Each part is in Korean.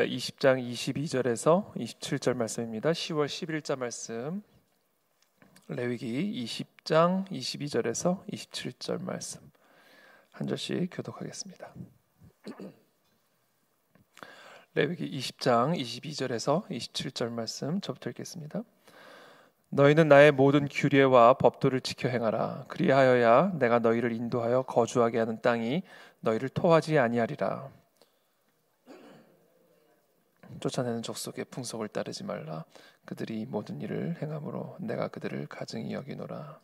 20장 22절에서 27절 말씀입니다. 10월 11자 말씀, 레위기 20장 22절에서 27절 말씀 한 절씩 교독하겠습니다. 레위기 20장 22절에서 27절 말씀 저부터 읽겠습니다. 너희는 나의 모든 규례와 법도를 지켜 행하라. 그리하여야 내가 너희를 인도하여 거주하게 하는 땅이 너희를 토하지 아니하리라. 쫓아내는 족속의 풍속을 따르지 말라. 그들이 모든 일을 행함으로 내가 그들을 가증히 여기노라.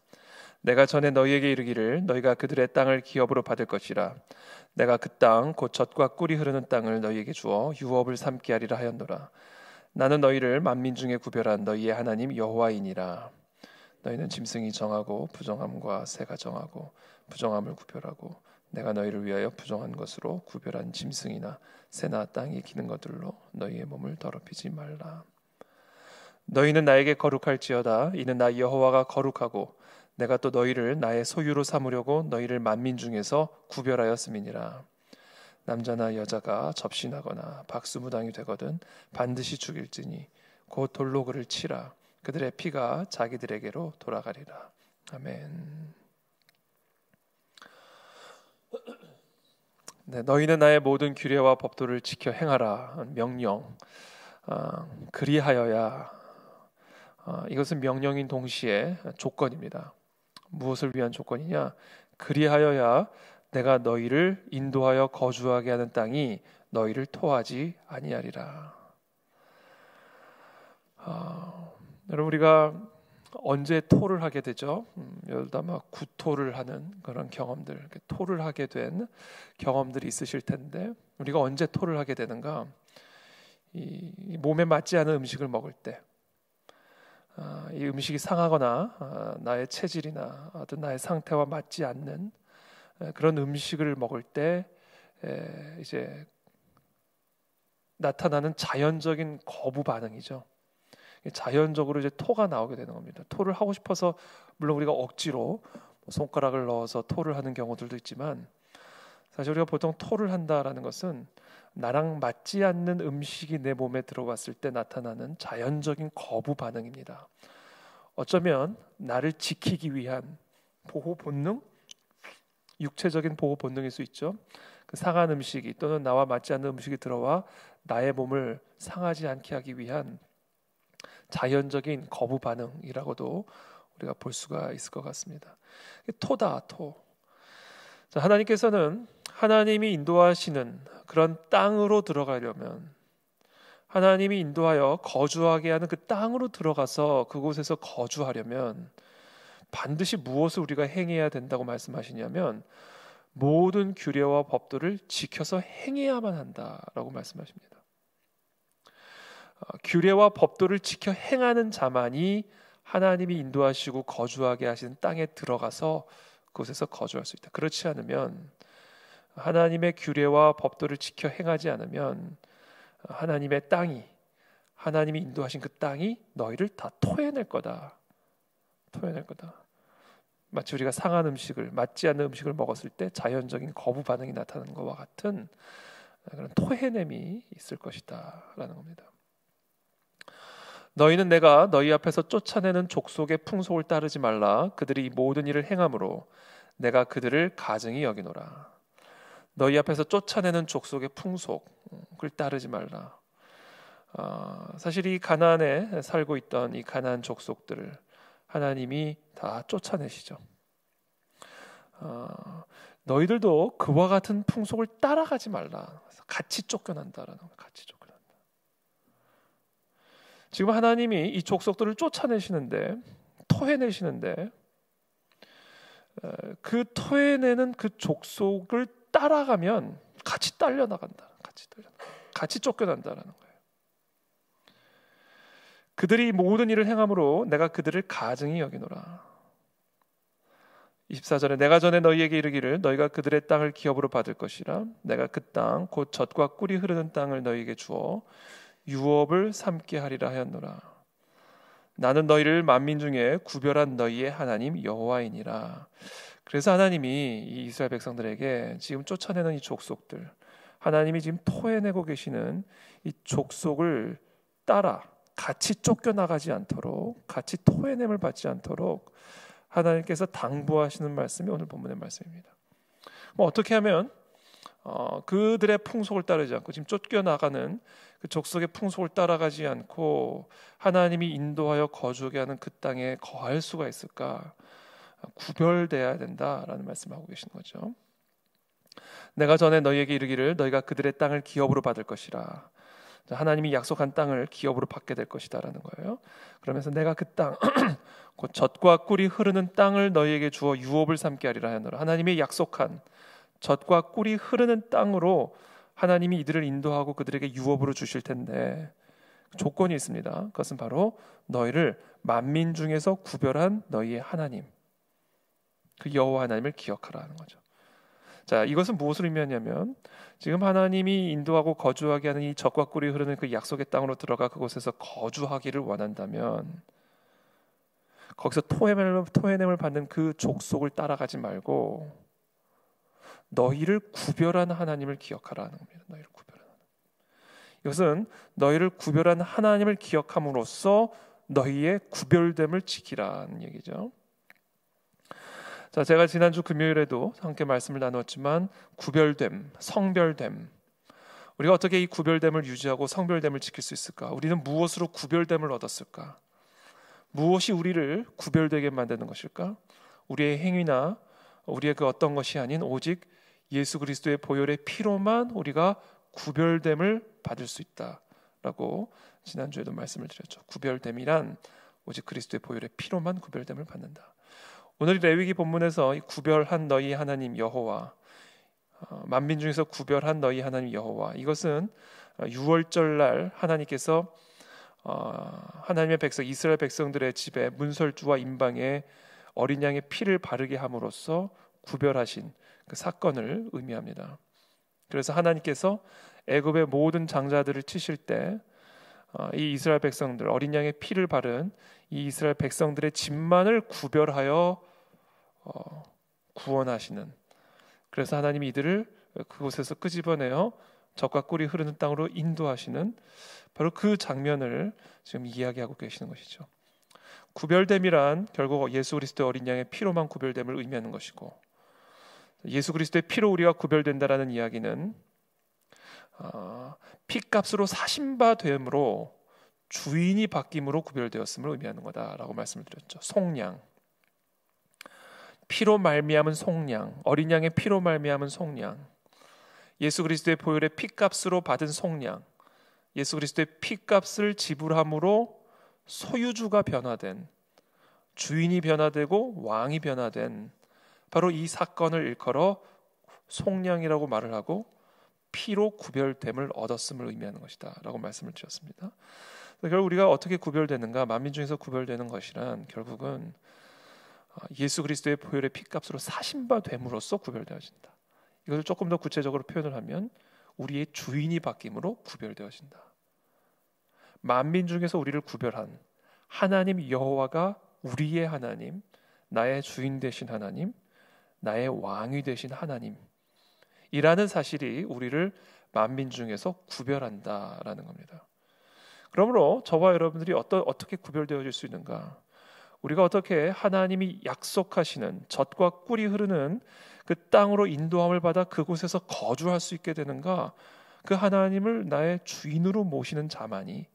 내가 전에 너희에게 이르기를 너희가 그들의 땅을 기업으로 받을 것이라. 내가 그 땅 곧 젖과 꿀이 흐르는 땅을 너희에게 주어 유업을 삼게 하리라 하였노라. 나는 너희를 만민 중에 구별한 너희의 하나님 여호와이니라. 너희는 짐승이 정하고 부정함과 새가 정하고 부정함을 구별하고 내가 너희를 위하여 부정한 것으로 구별한 짐승이나 새나 땅에 기는 것들로 너희의 몸을 더럽히지 말라. 너희는 나에게 거룩할지어다. 이는 나 여호와가 거룩하고 내가 또 너희를 나의 소유로 삼으려고 너희를 만민 중에서 구별하였음이니라. 남자나 여자가 접신하거나 박수무당이 되거든 반드시 죽일지니 곧 돌로 그를 치라. 그들의 피가 자기들에게로 돌아가리라. 아멘. 네, 너희는 나의 모든 규례와 법도를 지켜 행하라. 명령. 그리하여야. 이것은 명령인 동시에 조건입니다. 무엇을 위한 조건이냐? 그리하여야 내가 너희를 인도하여 거주하게 하는 땅이 너희를 토하지 아니하리라. 여러분, 우리가 언제 토를 하게 되죠? 예를 들어 아마 구토를 하는 그런 경험들, 토를 하게 된 경험들이 있으실 텐데, 우리가 언제 토를 하게 되는가? 이 몸에 맞지 않은 음식을 먹을 때, 이 음식이 상하거나 나의 체질이나 어떤 나의 상태와 맞지 않는 그런 음식을 먹을 때 이제 나타나는 자연적인 거부 반응이죠. 자연적으로 이제 토가 나오게 되는 겁니다. 토를 하고 싶어서 물론 우리가 억지로 손가락을 넣어서 토를 하는 경우들도 있지만, 사실 우리가 보통 토를 한다라는 것은 나랑 맞지 않는 음식이 내 몸에 들어왔을 때 나타나는 자연적인 거부 반응입니다. 어쩌면 나를 지키기 위한 보호 본능, 육체적인 보호 본능일 수 있죠. 그 상한 음식이 또는 나와 맞지 않는 음식이 들어와 나의 몸을 상하지 않게 하기 위한 자연적인 거부 반응이라고도 우리가 볼 수가 있을 것 같습니다. 토다, 토. 자, 하나님께서는 하나님이 인도하시는 그런 땅으로 들어가려면, 하나님이 인도하여 거주하게 하는 그 땅으로 들어가서 그곳에서 거주하려면 반드시 무엇을 우리가 행해야 된다고 말씀하시냐면 모든 규례와 법도를 지켜서 행해야만 한다라고 말씀하십니다. 규례와 법도를 지켜 행하는 자만이 하나님이 인도하시고 거주하게 하시는 땅에 들어가서 그곳에서 거주할 수 있다. 그렇지 않으면, 하나님의 규례와 법도를 지켜 행하지 않으면 하나님의 땅이, 하나님이 인도하신 그 땅이 너희를 다 토해낼 거다. 토해낼 거다. 마치 우리가 상한 음식을, 맞지 않는 음식을 먹었을 때 자연적인 거부 반응이 나타나는 것과 같은 그런 토해냄이 있을 것이다 라는 겁니다. 너희는 내가 너희 앞에서 쫓아내는 족속의 풍속을 따르지 말라. 그들이 모든 일을 행함으로 내가 그들을 가증히 여기노라. 너희 앞에서 쫓아내는 족속의 풍속을 따르지 말라. 사실 이 가나안에 살고 있던 이 가나안 족속들을 하나님이 다 쫓아내시죠. 너희들도 그와 같은 풍속을 따라가지 말라. 같이 쫓겨난다라는 거예요. 같이 쫓겨난다. 지금 하나님이 이 족속들을 쫓아내시는데, 토해내시는데, 그 토해내는 그 족속을 따라가면 같이 딸려나간다. 같이 쫓겨난다라는 거예요. 그들이 모든 일을 행함으로 내가 그들을 가증히 여기노라. 24절에 내가 전에 너희에게 이르기를 너희가 그들의 땅을 기업으로 받을 것이라. 내가 그 땅 곧 젖과 꿀이 흐르는 땅을 너희에게 주어 유업을 삼게 하리라 하였노라. 나는 너희를 만민 중에 구별한 너희의 하나님 여호와이니라. 그래서 하나님이 이 이스라엘 백성들에게 지금 쫓아내는 이 족속들, 하나님이 지금 토해내고 계시는 이 족속을 따라 같이 쫓겨나가지 않도록, 같이 토해냄을 받지 않도록 하나님께서 당부하시는 말씀이 오늘 본문의 말씀입니다. 어떻게 하면 그들의 풍속을 따르지 않고 지금 쫓겨나가는 그 족속의 풍속을 따라가지 않고 하나님이 인도하여 거주하게 하는 그 땅에 거할 수가 있을까? 구별돼야 된다라는 말씀을 하고 계시는 거죠. 내가 전에 너희에게 이르기를 너희가 그들의 땅을 기업으로 받을 것이라. 하나님이 약속한 땅을 기업으로 받게 될 것이다라는 거예요. 그러면서 내가 그 땅, 곧 젖과 꿀이 흐르는 땅을 너희에게 주어 유업을 삼게 하리라 하노라. 하나님이 약속한 젖과 꿀이 흐르는 땅으로 하나님이 이들을 인도하고 그들에게 유업으로 주실 텐데 조건이 있습니다. 그것은 바로 너희를 만민 중에서 구별한 너희의 하나님, 그 여호와 하나님을 기억하라 하는 거죠. 자, 이것은 무엇을 의미하냐면 지금 하나님이 인도하고 거주하게 하는 이 젖과 꿀이 흐르는 그 약속의 땅으로 들어가 그곳에서 거주하기를 원한다면 거기서 토해냄을 받는 그 족속을 따라가지 말고 너희를 구별한 하나님을 기억하라 하는 겁니다. 너희를 구별한 하나님. 이것은 너희를 구별한 하나님을 기억함으로써 너희의 구별됨을 지키라는 얘기죠. 자, 제가 지난주 금요일에도 함께 말씀을 나눴지만 구별됨, 성별됨, 우리가 어떻게 이 구별됨을 유지하고 성별됨을 지킬 수 있을까? 우리는 무엇으로 구별됨을 얻었을까? 무엇이 우리를 구별되게 만드는 것일까? 우리의 행위나 우리의 그 어떤 것이 아닌 오직 예수 그리스도의 보혈의 피로만 우리가 구별됨을 받을 수 있다라고 지난주에도 말씀을 드렸죠. 구별됨이란 오직 그리스도의 보혈의 피로만 구별됨을 받는다. 오늘 레위기 본문에서 이 구별한 너희 하나님 여호와, 만민 중에서 구별한 너희 하나님 여호와, 이것은 유월절 하나님께서 하나님의 백성 이스라엘 백성들의 집에 문설주와 임방에 어린 양의 피를 바르게 함으로써 구별하신 그 사건을 의미합니다. 그래서 하나님께서 애굽의 모든 장자들을 치실 때 이 이스라엘 백성들, 어린 양의 피를 바른 이 이스라엘 백성들의 집만을 구별하여 구원하시는, 그래서 하나님이 이들을 그곳에서 끄집어내어 젖과 꿀이 흐르는 땅으로 인도하시는 바로 그 장면을 지금 이야기하고 계시는 것이죠. 구별됨이란 결국 예수 그리스도의 어린 양의 피로만 구별됨을 의미하는 것이고, 예수 그리스도의 피로 우리가 구별된다라는 이야기는 피값으로 사신 바 됨으로 주인이 바뀜으로 구별되었음을 의미하는 거다라고 말씀을 드렸죠. 속량, 피로 말미암은 속량, 어린 양의 피로 말미암은 속량, 예수 그리스도의 보혈의 피값으로 받은 속량, 예수 그리스도의 피값을 지불함으로 소유주가 변화된, 주인이 변화되고 왕이 변화된 바로 이 사건을 일컬어 속량이라고 말을 하고 피로 구별됨을 얻었음을 의미하는 것이다 라고 말씀을 드렸습니다. 결국 우리가 어떻게 구별되는가, 만민 중에서 구별되는 것이란 결국은 예수 그리스도의 보혈의 피값으로 사신 바 됨으로써 구별되어진다. 이것을 조금 더 구체적으로 표현을 하면 우리의 주인이 바뀜으로 구별되어진다. 만민 중에서 우리를 구별한 하나님 여호와가 우리의 하나님, 나의 주인 되신 하나님, 나의 왕이 되신 하나님이라는 사실이 우리를 만민 중에서 구별한다라는 겁니다. 그러므로 저와 여러분들이 어떻게 구별되어질 수 있는가? 우리가 어떻게 하나님이 약속하시는 젖과 꿀이 흐르는 그 땅으로 인도함을 받아 그곳에서 거주할 수 있게 되는가? 그 하나님을 나의 주인으로 모시는 자만이,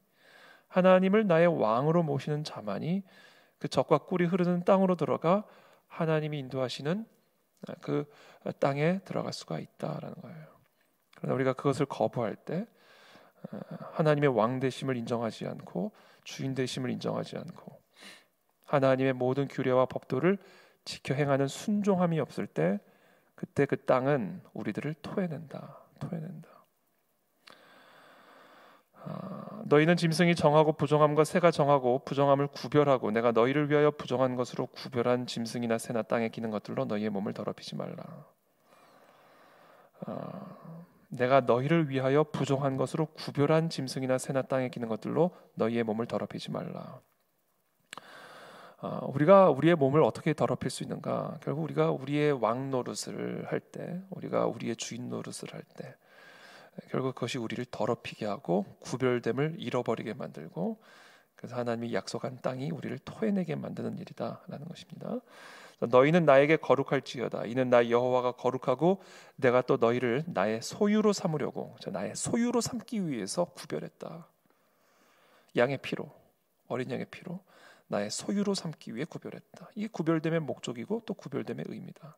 하나님을 나의 왕으로 모시는 자만이 그 젖과 꿀이 흐르는 땅으로 들어가 하나님이 인도하시는 그 땅에 들어갈 수가 있다라는 거예요. 그러나 우리가 그것을 거부할 때 하나님의 왕 되심을 인정하지 않고 주인 되심을 인정하지 않고 하나님의 모든 규례와 법도를 지켜 행하는 순종함이 없을 때 그때 그 땅은 우리들을 토해낸다. 너희는 짐승이 정하고 부정함과 새가 정하고 부정함을 구별하고 내가 너희를 위하여 부정한 것으로 구별한 짐승이나 새나 땅에 기는 것들로 너희의 몸을 더럽히지 말라. 내가 너희를 위하여 부정한 것으로 구별한 짐승이나 새나 땅에 기는 것들로 너희의 몸을 더럽히지 말라. 우리가 우리의 몸을 어떻게 더럽힐 수 있는가? 결국 우리가 우리의 왕 노릇을 할 때, 우리가 우리의 주인 노릇을 할 때, 결국 그것이 우리를 더럽히게 하고 구별됨을 잃어버리게 만들고, 그래서 하나님이 약속한 땅이 우리를 토해내게 만드는 일이다라는 것입니다. 너희는 나에게 거룩할지어다. 이는 나 여호와가 거룩하고 내가 또 너희를 나의 소유로 삼으려고, 나의 소유로 삼기 위해서 구별했다. 양의 피로, 어린 양의 피로 나의 소유로 삼기 위해 구별했다. 이게 구별됨의 목적이고 또 구별됨의 의미다.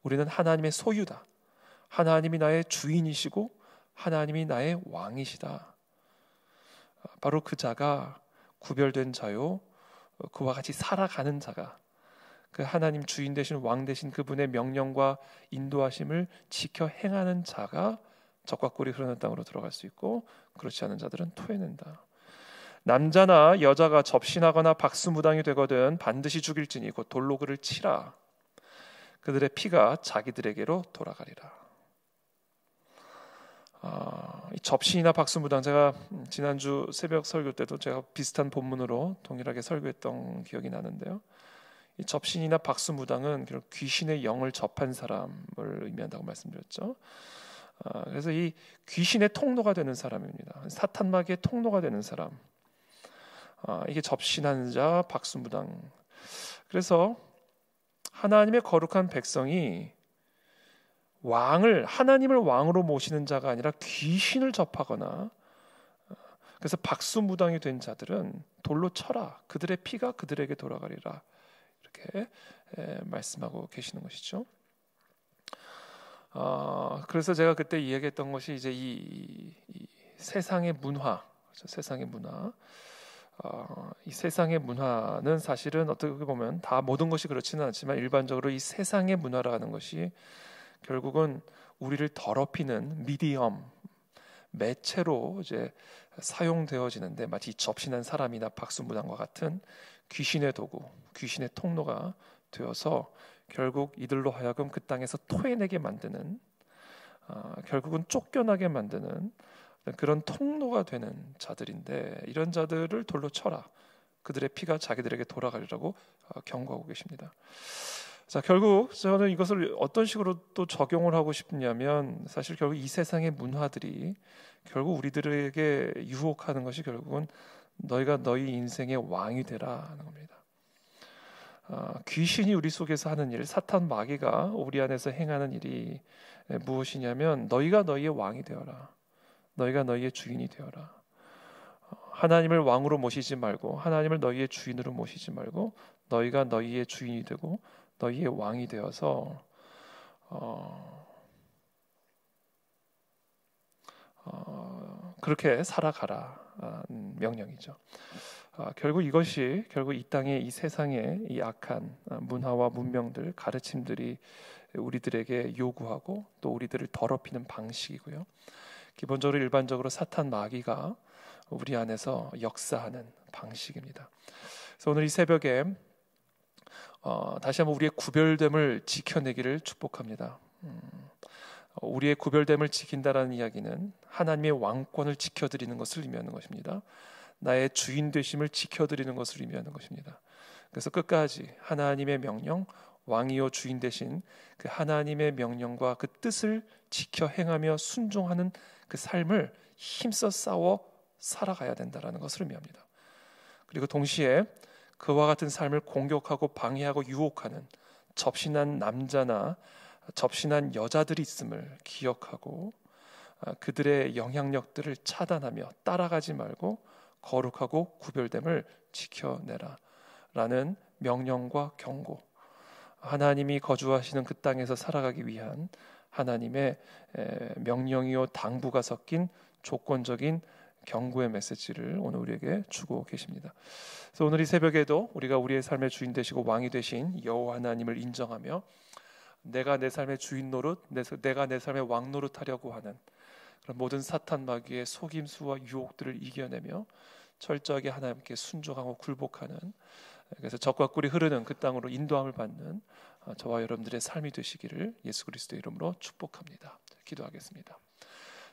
우리는 하나님의 소유다. 하나님이 나의 주인이시고 하나님이 나의 왕이시다. 바로 그 자가 구별된 자요, 그와 같이 살아가는 자가, 그 하나님 주인 되신 왕 되신 그분의 명령과 인도하심을 지켜 행하는 자가 적과 꿀이 흐르는 땅으로 들어갈 수 있고, 그렇지 않은 자들은 토해낸다. 남자나 여자가 접신하거나 박수무당이 되거든 반드시 죽일지니 곧 돌로 그를 치라. 그들의 피가 자기들에게로 돌아가리라. 이 접신이나 박수무당, 제가 지난주 새벽 설교 때도 제가 비슷한 본문으로 동일하게 설교했던 기억이 나는데요. 이 접신이나 박수무당은 귀신의 영을 접한 사람을 의미한다고 말씀드렸죠. 그래서 이 귀신의 통로가 되는 사람입니다. 사탄 마귀의 통로가 되는 사람. 이게 접신한 자, 박수무당. 그래서 하나님의 거룩한 백성이 하나님을 왕으로 모시는 자가 아니라 귀신을 접하거나, 그래서 박수무당이 된 자들은 돌로 쳐라. 그들의 피가 그들에게 돌아가리라. 이렇게 말씀하고 계시는 것이죠. 그래서 제가 그때 이야기했던 것이 이제 이 세상의 문화, 그렇죠? 세상의 문화. 이 세상의 문화는 사실은 어떻게 보면 다 모든 것이 그렇지는 않지만, 일반적으로 이 세상의 문화라는 것이 결국은 우리를 더럽히는 미디엄, 매체로 이제 사용되어지는데, 마치 접신한 사람이나 박수무당과 같은 귀신의 도구, 귀신의 통로가 되어서 결국 이들로 하여금 그 땅에서 토해내게 만드는, 결국은 쫓겨나게 만드는 그런 통로가 되는 자들인데, 이런 자들을 돌로 쳐라. 그들의 피가 자기들에게 돌아가리라고 경고하고 계십니다. 자, 결국 저는 이것을 어떤 식으로 또 적용을 하고 싶냐면, 사실 결국 이 세상의 문화들이 결국 우리들에게 유혹하는 것이 결국은 너희가 너희 인생의 왕이 되라 하는 겁니다. 귀신이 우리 속에서 하는 일, 사탄 마귀가 우리 안에서 행하는 일이 무엇이냐면, 너희가 너희의 왕이 되어라. 너희가 너희의 주인이 되어라. 하나님을 왕으로 모시지 말고, 하나님을 너희의 주인으로 모시지 말고, 너희가 너희의 주인이 되고 너희의 왕이 되어서 그렇게 살아가라 명령이죠. 결국 이것이 결국 이 땅의 이 세상의 이 악한 문화와 문명들, 가르침들이 우리들에게 요구하고 또 우리들을 더럽히는 방식이고요. 기본적으로 일반적으로 사탄 마귀가 우리 안에서 역사하는 방식입니다. 그래서 오늘 이 새벽에 다시 한번 우리의 구별됨을 지켜내기를 축복합니다. 우리의 구별됨을 지킨다라는 이야기는 하나님의 왕권을 지켜드리는 것을 의미하는 것입니다. 나의 주인 되심을 지켜드리는 것을 의미하는 것입니다. 그래서 끝까지 하나님의 명령, 왕이요 주인 되신 그 하나님의 명령과 그 뜻을 지켜 행하며 순종하는 그 삶을 힘써 싸워 살아가야 된다라는 것을 의미합니다. 그리고 동시에 그와 같은 삶을 공격하고 방해하고 유혹하는 접신한 남자나 접신한 여자들이 있음을 기억하고, 그들의 영향력들을 차단하며 따라가지 말고 거룩하고 구별됨을 지켜내라 라는 명령과 경고, 하나님이 거주하시는 그 땅에서 살아가기 위한 하나님의 명령이요 당부가 섞인 조건적인 경고의 메시지를 오늘 우리에게 주고 계십니다. 그래서 오늘 이 새벽에도 우리가 우리의 삶의 주인 되시고 왕이 되신 여호와 하나님을 인정하며, 내가 내 삶의 주인 노릇, 내가 내 삶의 왕 노릇하려고 하는 그런 모든 사탄 마귀의 속임수와 유혹들을 이겨내며 철저하게 하나님께 순종하고 굴복하는, 그래서 적과 꿀이 흐르는 그 땅으로 인도함을 받는 저와 여러분들의 삶이 되시기를 예수 그리스도의 이름으로 축복합니다. 기도하겠습니다.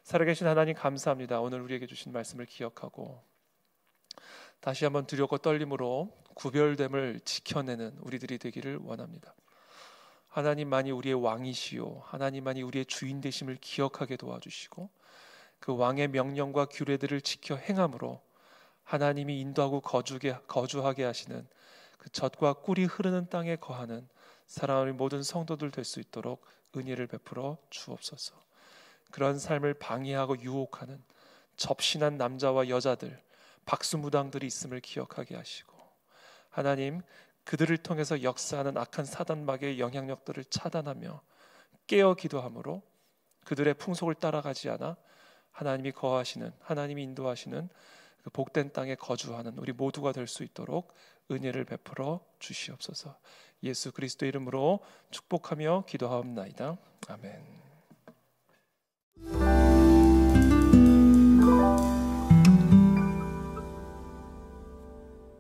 살아계신 하나님 감사합니다. 오늘 우리에게 주신 말씀을 기억하고 다시 한번 두렵고 떨림으로 구별됨을 지켜내는 우리들이 되기를 원합니다. 하나님만이 우리의 왕이시요 하나님만이 우리의 주인 되심을 기억하게 도와주시고 그 왕의 명령과 규례들을 지켜 행함으로 하나님이 인도하고 거주하게 하시는 그 젖과 꿀이 흐르는 땅에 거하는 사랑하는 모든 성도들 될 수 있도록 은혜를 베풀어 주옵소서. 그런 삶을 방해하고 유혹하는 접신한 남자와 여자들, 박수무당들이 있음을 기억하게 하시고 하나님 그들을 통해서 역사하는 악한 사단마귀의 영향력들을 차단하며 깨어 기도함으로 그들의 풍속을 따라가지 않아 하나님이 거하시는 하나님이 인도하시는 그 복된 땅에 거주하는 우리 모두가 될 수 있도록 은혜를 베풀어 주시옵소서. 예수 그리스도 이름으로 축복하며 기도하옵나이다. 아멘.